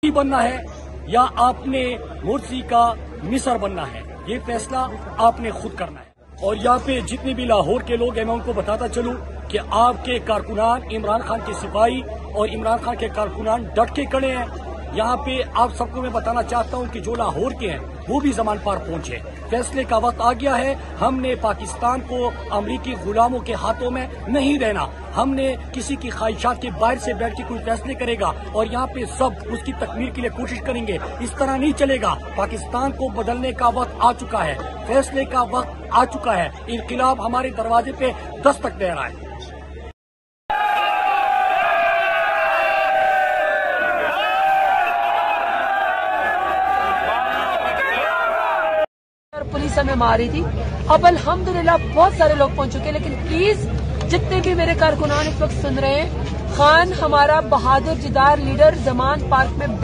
बनना है या आपने मुर्सी का मिसर बनना है, ये फैसला आपने खुद करना है। और यहाँ पे जितने भी लाहौर के लोग हैं, मैं उनको बताता चलूं कि आपके कारकुनान इमरान खान के सिपाही और इमरान खान के कारकुनान डट के खड़े हैं। यहाँ पे आप सबको मैं बताना चाहता हूँ कि जो लाहौर के हैं वो भी ज़मान पार पहुंचे। फैसले का वक्त आ गया है। हमने पाकिस्तान को अमरीकी गुलामों के हाथों में नहीं रहना। हमने किसी की ख्वाहिशात के बाहर से बैठ के कोई फैसले करेगा और यहाँ पे सब उसकी तकमील के लिए कोशिश करेंगे। इस तरह नहीं चलेगा। पाकिस्तान को बदलने का वक्त आ चुका है, फैसले का वक्त आ चुका है। इनकलाब हमारे दरवाजे पे दस्तक दे रहा है। पुलिस हमें मार रही थी। अब अल्हम्दुलिल्लाह बहुत सारे लोग पहुंच चुके हैं, लेकिन प्लीज जितने भी मेरे कारकुनान इस वक्त सुन रहे हैं, खान हमारा बहादुर जिदार लीडर जमान पार्क में बैठ